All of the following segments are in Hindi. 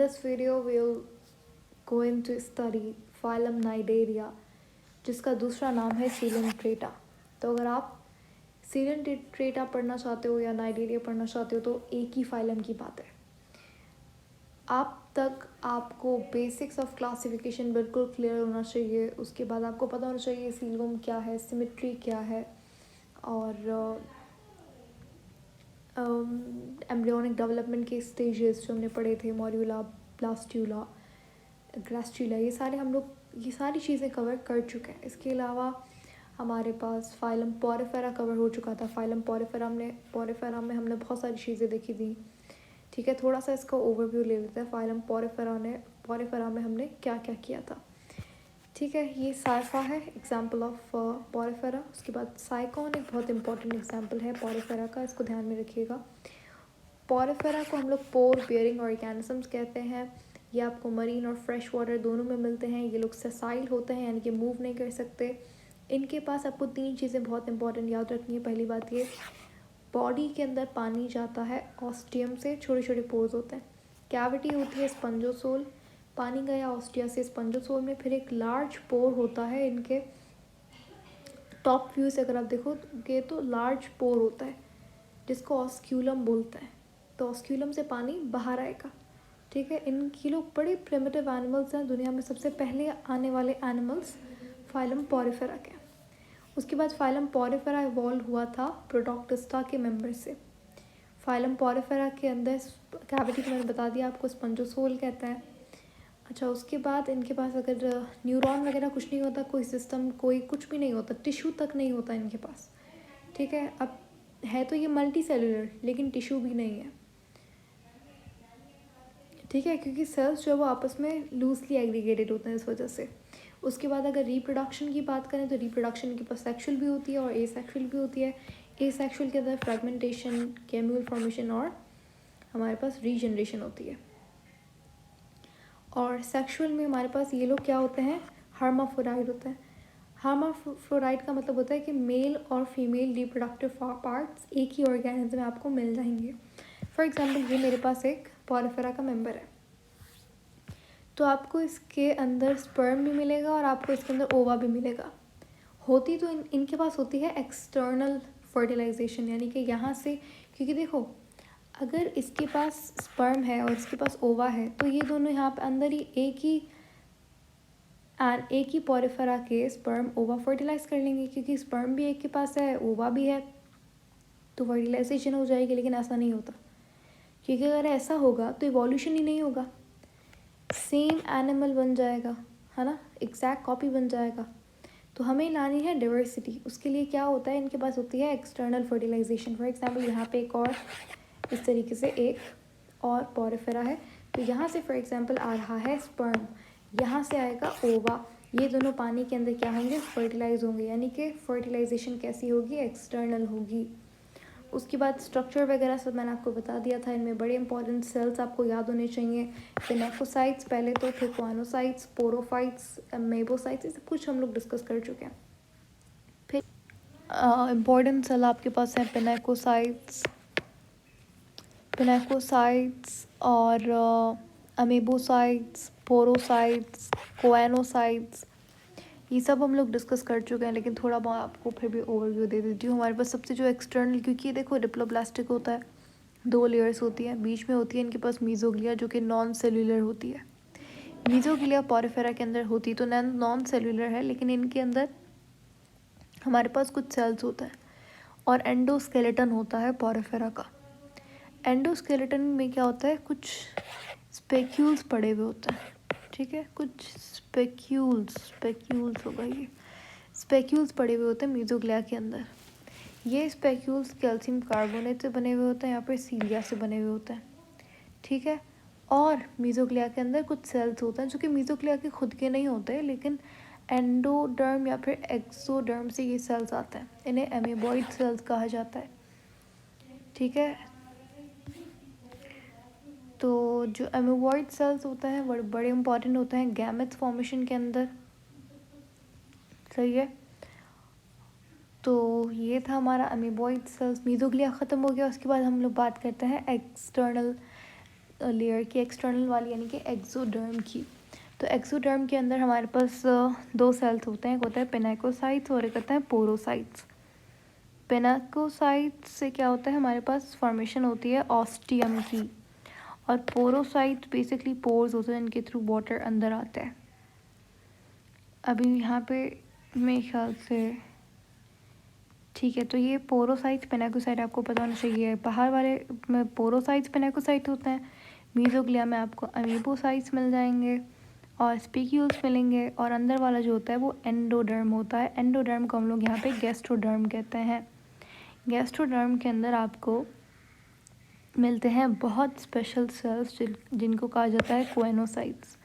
this video we'll going to study phylum Cnidaria, जिसका दूसरा नाम है Coelenterata। तो अगर आप Coelenterata पढ़ना चाहते हो या Cnidaria पढ़ना चाहते हो तो एक ही फाइलम की बात है। आप तक आपको बेसिक्स ऑफ क्लासिफिकेशन बिल्कुल क्लियर होना चाहिए। उसके बाद आपको पता होना चाहिए सीलम क्या है, सिमेट्री क्या है, और एम्ब्रियोनिक डेवलपमेंट के स्टेजेस जो हमने पढ़े थे, मॉड्यूला, ब्लास्ट्यूला, ग्रास्ट्यूला, ये सारी चीज़ें कवर कर चुके हैं। इसके अलावा हमारे पास फाइलम पोरिफेरा कवर हो चुका था। फाइलम पोरिफेरा में हमने बहुत सारी चीज़ें देखी थी। ठीक है, थोड़ा सा इसका ओवरव्यू ले लेते हैं। फाइलम पोरिफेरा में हमने क्या क्या किया था। ठीक है, ये साइफा है, एग्जाम्पल ऑफ पोरिफेरा। उसके बाद साइकॉन एक बहुत इंपॉर्टेंट एग्जाम्पल है पोरिफेरा का, इसको ध्यान में रखिएगा। पोरिफेरा को हम लोग पोर बियरिंग ऑर्गेनिजम्स कहते हैं। ये आपको मरीन और फ्रेश वाटर दोनों में मिलते हैं। ये लोग सेसाइल होते हैं, यानी कि मूव नहीं कर सकते। इनके पास आपको 3 चीज़ें बहुत इंपॉर्टेंट याद रखनी है। पहली बात ये, बॉडी के अंदर पानी जाता है ऑस्टियम से, छोटे छोटे पोर्स होते हैं। कैविटी होती है स्पंजोसोल, पानी गया ऑस्टिया से स्पंजोसोल में, फिर एक लार्ज पोर होता है। इनके टॉप व्यू से अगर आप देखोगे तो लार्ज पोर होता है जिसको ऑस्क्यूलम बोलते हैं। तो ऑस्क्यूलम से पानी बाहर आएगा। ठीक है, इनकी लोग बड़े प्रिमिटिव एनिमल्स हैं। दुनिया में सबसे पहले आने वाले एनिमल्स फाइलम पोरिफेरा के। उसके बाद फाइलम पोरिफेरा इवॉल्व हुआ था प्रोटोक्टिस्टा के मेंबर से। फाइलम पोरिफेरा के अंदर कैविटी को मैंने बता दिया आपको, स्पंजोसोल कहता है। अच्छा, उसके बाद इनके पास अगर न्यूरॉन वगैरह कुछ नहीं होता, कोई सिस्टम, कोई कुछ भी नहीं होता, टिश्यू तक नहीं होता इनके पास। ठीक है, अब है तो ये मल्टी सेलुलर, लेकिन टिश्यू भी नहीं है। ठीक है, क्योंकि सेल्स जो है वो आपस में लूजली एग्रीगेटेड होते हैं इस वजह से। उसके बाद अगर रिप्रोडक्शन की बात करें तो रिप्रोडक्शन के पास सेक्शुअल भी होती है और एसेक्शुअल भी होती है। एसेक्शुअल के अंदर फ्रेगमेंटेशन, गेम्यूल फॉर्मेशन और हमारे पास रीजनरेशन होती है। और सेक्शुअल में हमारे पास ये लोग क्या होते हैं, हर्माफ्रोडाइट होते हैं। हर्माफ्रोडाइट का मतलब होता है कि मेल और फीमेल रिप्रोडक्टिव पार्ट्स एक ही ऑर्गेनिज्म में आपको मिल जाएंगे। फॉर एग्जांपल, ये मेरे पास एक पोरिफेरा का मेंबर है, तो आपको इसके अंदर स्पर्म भी मिलेगा और आपको इसके अंदर ओवा भी मिलेगा। होती तो इनके पास होती है एक्सटर्नल फर्टिलाइजेशन, यानी कि यहाँ से, क्योंकि देखो अगर इसके पास स्पर्म है और इसके पास ओवा है तो ये दोनों यहाँ पे अंदर ही एक ही पोरिफेरा के स्पर्म ओवा फर्टिलाइज कर लेंगे, क्योंकि स्पर्म भी एक के पास है, ओवा भी है, तो फर्टिलाइजेशन हो जाएगी। लेकिन ऐसा नहीं होता, क्योंकि अगर ऐसा होगा तो इवोल्यूशन ही नहीं होगा, सेम एनिमल बन जाएगा, है ना, एग्जैक्ट कॉपी बन जाएगा। तो हमें लानी है डाइवर्सिटी। उसके लिए क्या होता है, इनके पास होती है एक्सटर्नल फर्टिलाइजेशन। फॉर एग्जांपल, यहाँ पे एक और इस तरीके से एक और पोरिफेरा है, तो यहाँ से फॉर एग्जांपल आ रहा है स्पर्म, यहाँ से आएगा ओवा। ये दोनों पानी के अंदर क्या होंगे, फर्टिलाइज होंगे, यानी कि फर्टिलाइजेशन कैसी होगी, एक्सटर्नल होगी। उसके बाद स्ट्रक्चर वगैरह सब मैंने आपको बता दिया था। इनमें बड़े इंपॉर्टेंट सेल्स आपको याद होने चाहिए, पिनेकोसाइट्स पहले तो, फिर क्वानोसाइट्स, पोरोफाइट्स, मेबोसाइट्स, ये सब कुछ हम लोग डिस्कस कर चुके हैं। फिर इम्पॉर्टेंट सेल आपके पास हैं पिनेकोसाइट्स और अमीबोसाइट्स, पोरोसाइट्स, कोएनोसाइट्स, ये सब हम लोग डिस्कस कर चुके हैं। लेकिन थोड़ा बहुत आपको फिर भी ओवरव्यू दे देती हूँ। हमारे पास सबसे जो एक्सटर्नल, क्योंकि देखो डिप्लोब्लास्टिक होता है, 2 लेयर्स होती हैं, बीच में होती है इनके पास मीजोग्लिया जो कि नॉन सेल्यूलर होती है। मीजोग्लिया पोरिफेरा के अंदर होती तो नॉन सेल्यूलर है, लेकिन इनके अंदर हमारे पास कुछ सेल्स होता है और एंडोस्केलेटन होता है पोरिफेरा का। एंडोस्केलेटन में क्या होता है, कुछ स्पेक्यूल्स पड़े हुए होते हैं। ठीक है, कुछ स्पेक्यूल्स होगा, ये स्पेक्यूल्स पड़े हुए होते हैं मीजोग्लिया के अंदर। ये स्पेक्यूल्स कैल्शियम कार्बोनेट से बने हुए होते हैं, यहाँ पर सीलिया से बने हुए होते हैं। ठीक है, और मीजोग्लिया के अंदर कुछ सेल्स होते हैं जो कि मीजोग्लिया के खुद के नहीं होते, लेकिन एंडोडर्म या फिर एक्सोडर्म से ये सेल्स आते हैं। इन्हें एमीबॉइड सेल्स कहा जाता है। ठीक है, तो जो एमीबॉइड सेल्स होते हैं बड़े इंपॉर्टेंट होते हैं गैमेट्स फॉर्मेशन के अंदर। सही है, तो ये था हमारा एमीबॉइड सेल्स। मीजोग्लिया ख़त्म हो गया, उसके बाद हम लोग बात करते हैं एक्सटर्नल लेयर की, एक्सटर्नल वाली यानी कि एक्सोडर्म की। तो एक्सोडर्म के अंदर हमारे पास दो सेल्स होते हैं, एक होता है पिनेकोसाइट्स और एक होता है पोरोसाइट्स। पिनेकोसाइट्स से क्या होता है, हमारे पास फॉर्मेशन होती है ऑस्टियम की, और पोरोसाइट बेसिकली पोर्स होते हैं, इनके थ्रू वाटर अंदर आता है। अभी यहाँ पे मेरे ख्याल से ठीक है, तो ये पोरोसाइट्स पिनेकोसाइट आपको पता होना चाहिए। बाहर वाले में पोरोसाइट्स पिनेकोसाइट होते हैं, मीजोग्लिया में आपको अमीबोसाइट्स मिल जाएंगे और स्पीक्यूल्स मिलेंगे, और अंदर वाला जो होता है वो एंडोडर्म होता है। एंडोडर्म को हम लोग यहाँ पे गैस्ट्रोडर्म कहते हैं। गैस्ट्रोडर्म के अंदर आपको मिलते हैं बहुत स्पेशल सेल्स जिनको कहा जाता है कोएनोसाइट्स।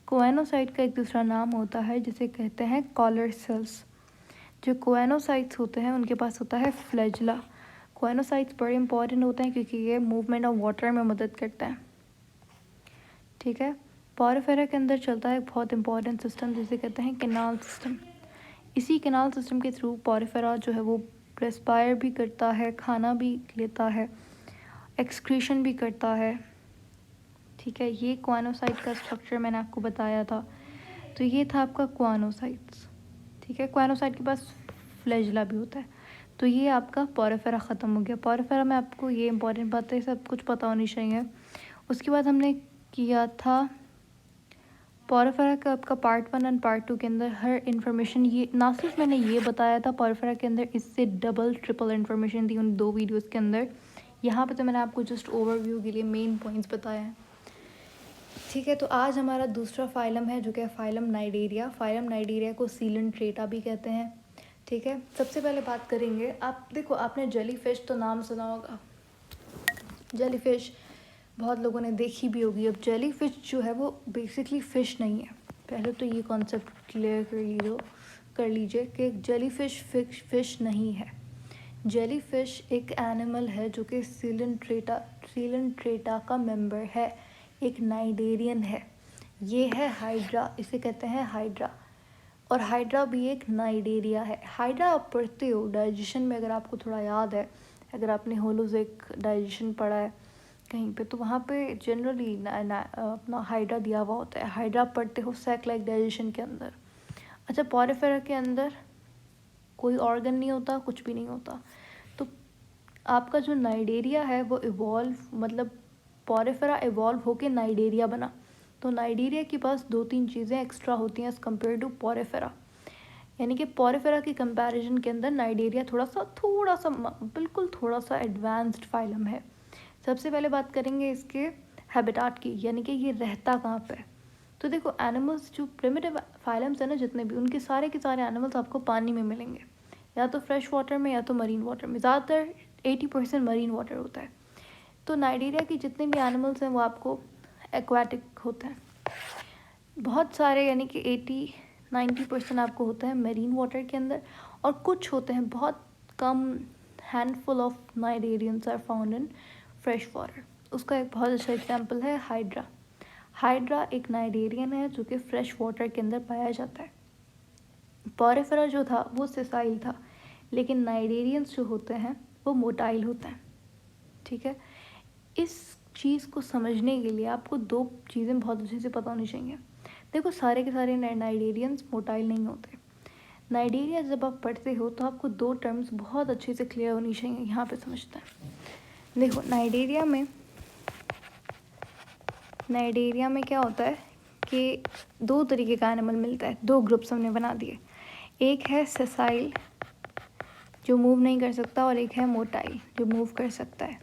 कोएनोसाइट का एक दूसरा नाम होता है जिसे कहते हैं कॉलर सेल्स। जो कोएनोसाइट्स होते हैं उनके पास होता है फ्लैजिला। कोएनोसाइट्स बड़े इंपॉर्टेंट होते हैं क्योंकि ये मूवमेंट ऑफ वाटर में मदद करते हैं। ठीक है, पोरिफेरा के अंदर चलता है एक बहुत इंपॉर्टेंट सिस्टम जिसे कहते हैं कैनाल सिस्टम। इसी कैनाल सिस्टम के थ्रू पोरिफेरा जो है वो रेस्पायर भी करता है, खाना भी लेता है, एक्सक्रीशन भी करता है। ठीक है, ये कोएनोसाइट का स्ट्रक्चर मैंने आपको बताया था। तो ये था आपका कोएनोसाइट्स। ठीक है, कोएनोसाइट के पास फ्लैजिला भी होता है। तो ये आपका पोरिफेरा ख़त्म हो गया। पोरिफेरा में आपको ये इंपॉर्टेंट बातें सब कुछ पता होनी चाहिए। उसके बाद हमने किया था पोरिफेरा का आपका पार्ट 1 एंड पार्ट 2 के अंदर हर इन्फॉर्मेशन, ये ना सिर्फ मैंने ये बताया था पोरिफेरा के अंदर, इससे डबल ट्रिपल इन्फॉर्मेशन थी उन 2 वीडियोस के अंदर। यहाँ पे तो मैंने आपको जस्ट ओवरव्यू के लिए मेन पॉइंट्स बताए हैं। ठीक है, तो आज हमारा दूसरा फाइलम है जो कि फाइलम नाइडेरिया। फाइलम नाइडेरिया को सीलेंट्रेटा भी कहते हैं। ठीक है, सबसे पहले बात करेंगे, आप देखो आपने जेली फिश तो नाम सुना होगा, जेली फिश बहुत लोगों ने देखी भी होगी। अब जेली फिश जो है वो बेसिकली फ़िश नहीं है, पहले तो ये कॉन्सेप्ट क्लियर कर लीजिए कि जेली फिश नहीं है। जेली फिश एक एनिमल है जो कि सीलेंट्रेटा का मेंबर है, एक नाइडेरियन है। ये है हाइड्रा, इसे कहते हैं हाइड्रा, और हाइड्रा भी एक नाइडेरिया है। हाइड्रा आप पढ़ते हो डाइजेशन में, अगर आपको थोड़ा याद है, अगर आपने होलोजिक डाइजेशन पढ़ा है कहीं पे, तो वहाँ पे जनरली अपना हाइड्रा दिया हुआ होता है। हाइड्रा पढ़ते हो सैक लाइक डाइजेशन के अंदर। अच्छा, पोरिफेरा के अंदर कोई ऑर्गन नहीं होता, कुछ भी नहीं होता। तो आपका जो नाइडेरिया है वो मतलब पोरिफेरा इवॉल्व होके नाइडेरिया बना। तो नाइडेरिया के पास 2-3 चीज़ें एक्स्ट्रा होती हैं एज़ कम्पेयर टू पोरिफेरा, यानी कि पोरिफेरा की कंपैरिजन के अंदर नाइडेरिया थोड़ा सा बिल्कुल थोड़ा सा एडवांस्ड फाइलम है। सबसे पहले बात करेंगे इसके हैबिटाट की, यानी कि ये रहता कहाँ पे है। तो देखो एनिमल्स जो प्रिमिटिव फाइलम्स है ना जितने भी, उनके सारे के सारे एनिमल्स आपको पानी में मिलेंगे, या तो फ्रेश वाटर में या तो मरीन वाटर में। ज़्यादातर 80% मरीन वाटर होता है। तो नाइडेरिया के जितने भी एनिमल्स हैं वो आपको एक्वाटिक होते हैं। बहुत सारे यानी कि 80-90% आपको होता है मरीन वाटर के अंदर, और कुछ होते हैं बहुत कम, handful of cnidarians are found in fresh water. उसका एक बहुत अच्छा एग्जांपल है हाइड्रा। हाइड्रा एक नाइडेरियन है जो कि फ्रेश वाटर के अंदर पाया जाता है। पोरिफेरा जो था वो सेसाइल था, लेकिन नाइडेरियंस जो होते हैं वो मोटाइल होते हैं। ठीक है, इस चीज़ को समझने के लिए आपको 2 चीज़ें बहुत अच्छे से पता होनी चाहिए। देखो सारे के सारे नाइडेरियंस मोटाइल नहीं होते। नाइडेरिया जब आप पढ़ते हो तो आपको 2 टर्म्स बहुत अच्छे से क्लियर होनी चाहिए, यहाँ पे समझते हैं। देखो नाइडेरिया में क्या होता है कि 2 तरीके का एनिमल मिलता है, 2 ग्रुप्स हमने बना दिए। एक है सेसाइल जो मूव नहीं कर सकता, और एक है मोटाइल जो मूव कर सकता है।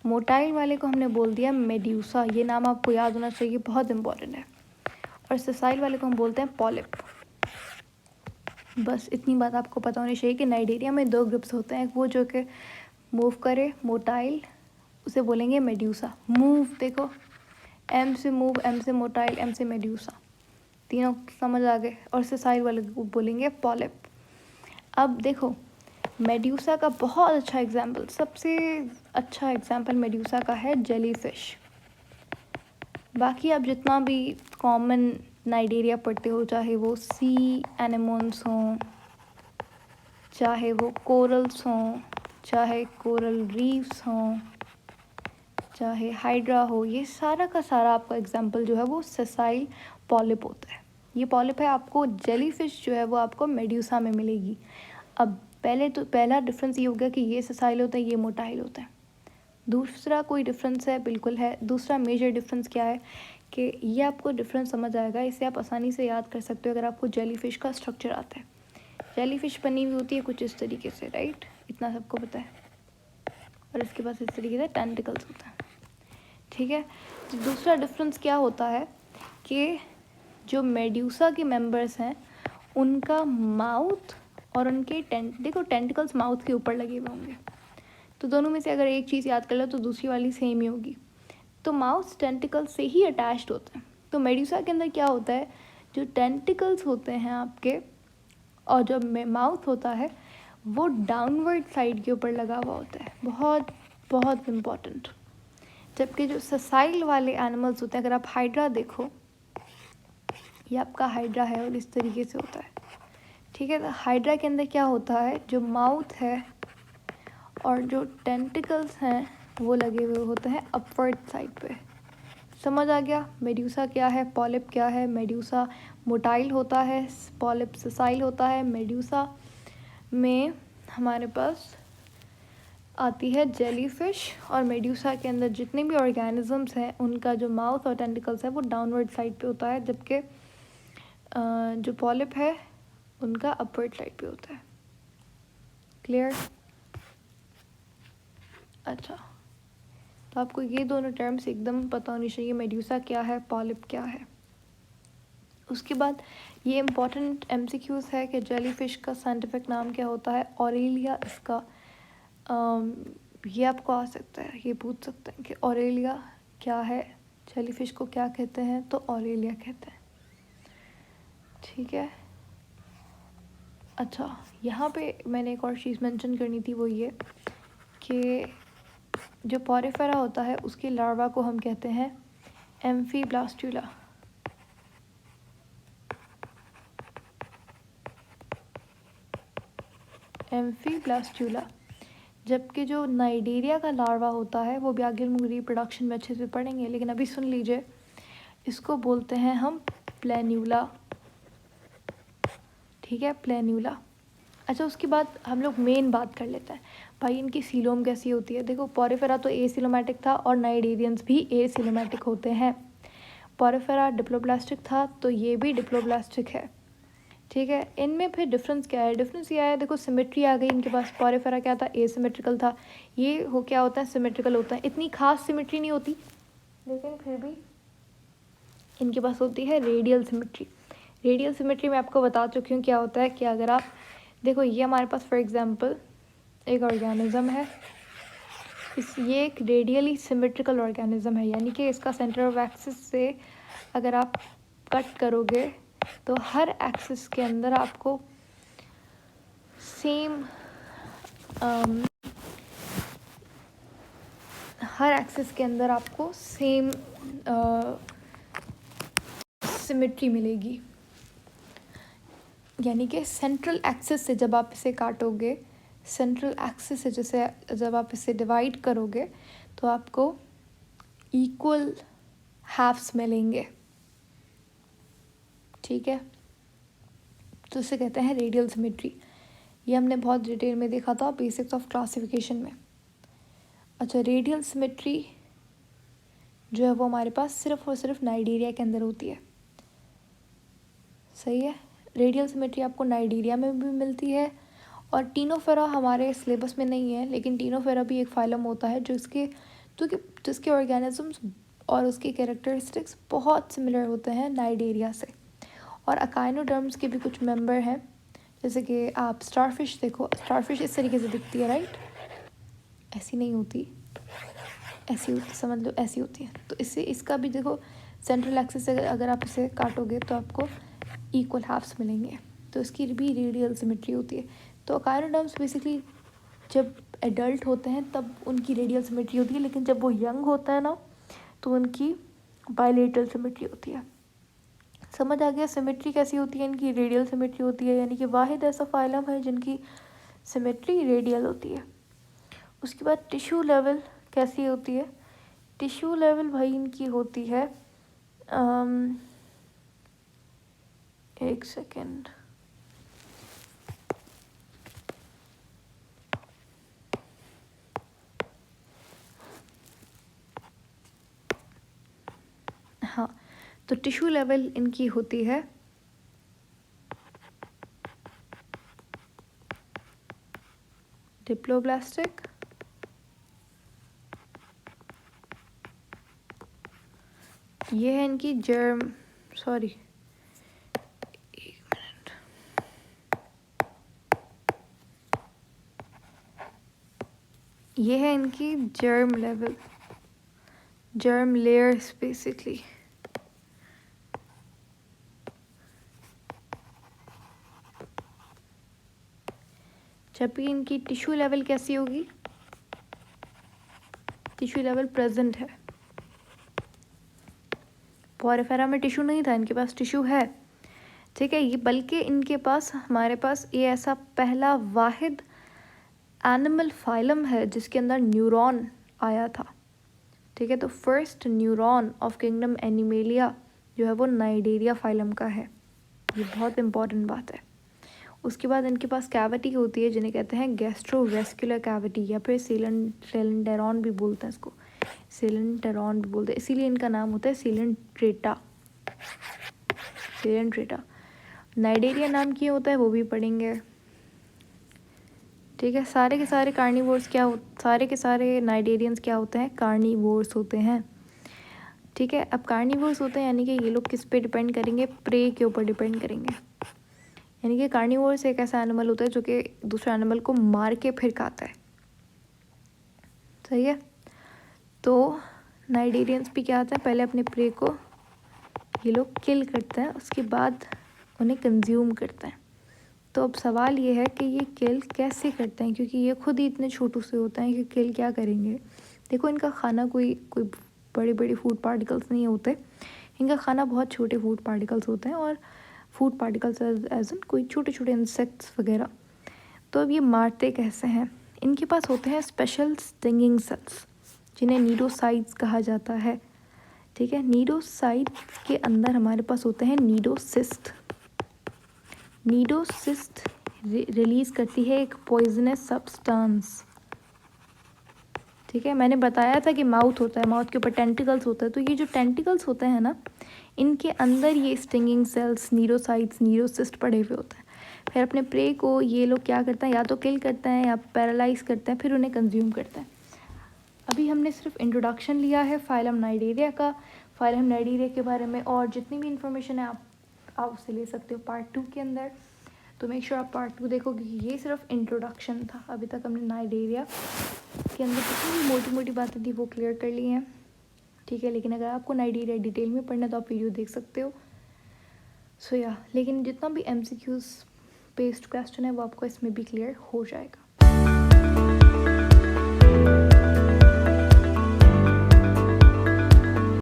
मोटाइल वाले को हमने बोल दिया मेड्यूसा, ये नाम आपको याद होना चाहिए, बहुत इंपॉर्टेंट है। और सेसाइल वाले को हम बोलते हैं पॉलिप। बस इतनी बात आपको पता होनी चाहिए कि नाइडेरिया में 2 ग्रुप्स होते हैं, वो जो कि मूव करे मोटाइल, उसे बोलेंगे मेड्यूसा। मूव देखो, एम से मूव, एम से मोटाइल, एम से मेड्यूसा, तीनों समझ आ गए। और सेसाइल वाले को बोलेंगे पॉलिप। अब देखो मेड्यूसा का बहुत अच्छा एग्जाम्पल, सबसे अच्छा एग्जाम्पल मेड्यूसा का है जेली फिश। बाकी आप जितना भी कॉमन नाइडेरिया पढ़ते हो, चाहे वो सी एनेमोन्स हों, चाहे वो कोरल्स हों, चाहे कोरल रीफ्स हों, चाहे हाइड्रा हो, ये सारा का सारा आपका एग्जाम्पल जो है वो सेसाइल पॉलिप होता है। ये पॉलिप है, आपको जेलीफिश जो है वो आपको मेड्यूसा में मिलेगी। अब पहला डिफरेंस ये हो गया कि ये सेसाइल होता है, ये मोटाइल होता है। दूसरा कोई डिफरेंस है? बिल्कुल है। दूसरा मेजर डिफरेंस क्या है कि ये आपको डिफरेंस समझ आएगा, इसे आप आसानी से याद कर सकते हो अगर आपको जेलीफिश का स्ट्रक्चर आता है। जेलीफिश बनी हुई होती है कुछ इस तरीके से, राइट, इतना सबको पता है, और इसके पास इस तरीके से टेंटिकल्स होता है, ठीक है। तो दूसरा डिफरेंस क्या होता है कि जो मेड्यूसा के मेंबर्स हैं उनका माउथ और उनके देखो टेंटिकल्स माउथ के ऊपर लगे हुए होंगे, तो दोनों में से अगर एक चीज़ याद कर लो तो दूसरी वाली सेम ही होगी। तो माउथ टेंटिकल से ही अटैच्ड होते हैं। तो मेड्यूसा के अंदर क्या होता है, जो टेंटिकल्स होते हैं आपके और जो माउथ होता है वो डाउनवर्ड साइड के ऊपर लगा हुआ होता है, बहुत बहुत इम्पॉर्टेंट। जबकि जो ससाइल वाले एनिमल्स होते हैं, अगर आप हाइड्रा देखो, ये आपका हाइड्रा है और इस तरीके से होता है, ठीक है। तो हाइड्रा के अंदर क्या होता है, जो माउथ है और जो टेंटिकल्स हैं वो लगे हुए होते हैं अपवर्ड साइड पे। समझ आ गया मेड्यूसा क्या है, पॉलिप क्या है। मेड्यूसा मोटाइल होता है, पॉलिप ससाइल होता है। मेड्यूसा में हमारे पास आती है जेलीफिश, और मेड्यूसा के अंदर जितने भी ऑर्गेनिजम्स हैं उनका जो माउथ और टेंटिकल्स है वो डाउनवर्ड साइड पे होता है, जबकि जो पॉलिप है उनका अपवर्ड साइड पे होता है। क्लियर? अच्छा, तो आपको ये दोनों टर्म्स एकदम पता होनी चाहिए, मेड्यूसा क्या है, पॉलिप क्या है। उसके बाद ये इम्पॉर्टेंट एमसीक्यूज़ है कि जेलीफिश का साइंटिफिक नाम क्या होता है, ऑरेलिया इसका। ये आपको आ सकता है, ये पूछ सकते हैं कि ऑरेलिया क्या है, जेलीफिश को क्या कहते हैं, तो ऑरेलिया कहते हैं, ठीक है। अच्छा, यहाँ पे मैंने एक और चीज़ मेंशन करनी थी, वो ये कि जो पॉरिफेरा होता है उसके लार्वा को हम कहते हैं एम्फीब्लास्टुला। एम्फीब्लास्टुला। जबकि जो नाइडेरिया का लार्वा होता है वो भी आगे हम रिप्रोडक्शन में अच्छे से पढ़ेंगे, लेकिन अभी सुन लीजिए, इसको बोलते हैं हम प्लेन्यूला, ठीक है, प्लेन्यूला। अच्छा, उसके बाद हम लोग मेन बात कर लेते हैं भाई इनकी सीलोम कैसी होती है। देखो पॉरिफेरा तो एसिलोमैटिक था और नाइडेरियंस भी एसिलोमैटिक होते हैं। पॉरिफेरा डिप्लोब्लास्टिक था तो ये भी डिप्लोब्लास्टिक है, ठीक है। इनमें फिर डिफरेंस क्या है, डिफरेंस ये आया, देखो सिमेट्री आ गई इनके पास। पॉरिफेरा क्या था, एसिमेट्रिकल था, ये हो क्या होता है, सिमेट्रिकल होता है। इतनी खास सिमेट्री नहीं होती, लेकिन फिर भी इनके पास होती है रेडियल सिमेट्री। रेडियल सिमेट्री मैं आपको बता चुकी हूँ क्या होता है कि अगर आप देखो, ये हमारे पास फॉर एग्जांपल एक ऑर्गेनिज्म है, ये एक रेडियली सिमेट्रिकल ऑर्गेनिज्म है, यानी कि इसका सेंटर ऑफ एक्सिस से अगर आप कट करोगे तो हर एक्सिस के अंदर आपको सेम हर एक्सिस के अंदर आपको सेम सिमेट्री मिलेगी। यानी कि सेंट्रल एक्सिस से जब आप इसे काटोगे, सेंट्रल एक्सिस से जैसे जब आप इसे डिवाइड करोगे तो आपको इक्वल हाफ्स मिलेंगे, ठीक है। तो इसे कहते हैं रेडियल सिमेट्री। ये हमने बहुत डिटेल में देखा था बेसिक्स ऑफ क्लासिफिकेशन में। अच्छा, रेडियल सिमेट्री जो है वो हमारे पास सिर्फ और सिर्फ नाइजीरिया के अंदर होती है, सही है। रेडियल सिमेट्री आपको नाइजीरिया में भी मिलती है, और टीनोफेरा हमारे सिलेबस में नहीं है, लेकिन टीनोफेरा भी एक फाइलम होता है जिसके ऑर्गेनिजम्स और उसके कैरेक्टरिस्टिक्स बहुत सिमिलर होते हैं नाइजीरिया से। और अकाइनोडर्म्स के भी कुछ मेंबर हैं, जैसे कि आप स्टारफिश देखो, स्टारफिश इस तरीके से दिखती है, राइट, ऐसी नहीं होती, ऐसी होती, समझ लो ऐसी होती है। तो इससे इसका भी देखो सेंट्रल एक्सिस से अगर आप इसे काटोगे तो आपको इक्वल हाफ्स मिलेंगे, तो इसकी भी रेडियल सिमेट्री होती है। तो अकाइनोडर्म्स बेसिकली जब एडल्ट होते हैं तब उनकी रेडियल सिमेट्री होती है, लेकिन जब वो यंग होता है ना तो उनकी बायलेटरल सिमेट्री होती है। समझ आ गया सिमेट्री कैसी होती है, इनकी रेडियल सिमेट्री होती है, यानी कि वाहिद ऐसा फाइलम है जिनकी सिमेट्री रेडियल होती है। उसके बाद टिश्यू लेवल कैसी होती है, टिश्यू लेवल भाई इनकी होती है एक सेकेंड, हाँ, तो टिश्यू लेवल इनकी होती है डिप्लोब्लास्टिक, ये है इनकी जर्म, सॉरी एक मिनट, ये है इनकी germ level, germ layers basically. जबकि इनकी टिश्यू लेवल कैसी होगी, टिश्यू लेवल प्रेजेंट है। पोरिफेरा में टिश्यू नहीं था, इनके पास टिश्यू है, ठीक है। ये बल्कि इनके पास, हमारे पास ये ऐसा पहला वाहिद एनिमल फाइलम है जिसके अंदर न्यूरॉन आया था, ठीक है। तो first neuron of kingdom animalia जो है वो नाइडेरिया फाइलम का है, ये बहुत इंपॉर्टेंट बात है। उसके बाद इनके पास कैविटी होती है जिन्हें कहते हैं गैस्ट्रोवेस्कुलर कैविटी, या फिर सिलेंटेरॉन भी बोलते हैं इसको, सिलेंटेरॉन भी बोलते हैं, इसीलिए इनका नाम होता है सिलेंट्रेटा, सिलेंट्रेटा। नाइडेरिया नाम क्यों होता है वो भी पढ़ेंगे, ठीक है। सारे के सारे कार्निवोर्स क्या हो, सारे के सारे नाइडेरियंस क्या होते हैं, कार्निवोर्स होते हैं, ठीक है। अब कार्निवोर्स होते हैं यानी कि ये लोग किस पे डिपेंड करेंगे, प्रे के ऊपर डिपेंड करेंगे। यानी कि कार्निवोर्स एक ऐसा एनिमल होता है जो कि दूसरे एनिमल को मार के फिर खाता है, सही है। तो नाइडेरियंस भी क्या होता है, पहले अपने प्रे को ये लोग किल करते हैं, उसके बाद उन्हें कंज्यूम करते हैं। तो अब सवाल ये है कि ये किल कैसे करते हैं, क्योंकि ये खुद ही इतने छोटू से होते हैं कि किल क्या करेंगे। देखो इनका खाना कोई कोई बड़े बड़े फूड पार्टिकल्स नहीं होते, इनका खाना बहुत छोटे फूड पार्टिकल्स होते हैं, और फूड पार्टिकल्स एज इन कोई छोटे छोटे इंसेक्ट्स वगैरह। तो अब ये मारते कैसे हैं, इनके पास होते हैं स्पेशल स्टिंगिंग सेल्स जिन्हें नीडोसाइट्स कहा जाता है, ठीक है। नीडोसाइट्स के अंदर हमारे पास होते हैं नीडोसिस्ट, नीडोसिस्ट रिलीज करती है एक पॉइजनस सब्सटेंस, ठीक है। मैंने बताया था कि माउथ होता है, माउथ के ऊपर टेंटिकल्स होता है, तो ये जो टेंटिकल्स होते हैं ना, इनके अंदर ये स्टिंगिंग सेल्स, नीडोसाइट्स, नीडोसिस्ट पड़े हुए होते हैं। फिर अपने प्रे को ये लोग क्या करते हैं, या तो किल करते हैं या पैरालाइज करते हैं, फिर उन्हें कंज्यूम करते हैं। अभी हमने सिर्फ इंट्रोडक्शन लिया है फाइलम नाइडेरिया का। फाइलम नाइडेरिया के बारे में और जितनी भी इंफॉर्मेशन है आप उससे ले सकते हो पार्ट 2 के अंदर, तो मेक श्योर आप पार्ट 2 देखो, क्योंकि ये सिर्फ इंट्रोडक्शन था। अभी तक हमने नाइडेरिया के अंदर जितनी भी मोटी मोटी बातें थी वो क्लियर कर ली हैं, ठीक है। लेकिन अगर आपको नाइडेरिया डिटेल में पढ़ना है तो आप वीडियो देख सकते हो। सो या लेकिन जितना भी MCQs बेस्ड क्वेश्चन है वो आपको इसमें भी क्लियर हो जाएगा।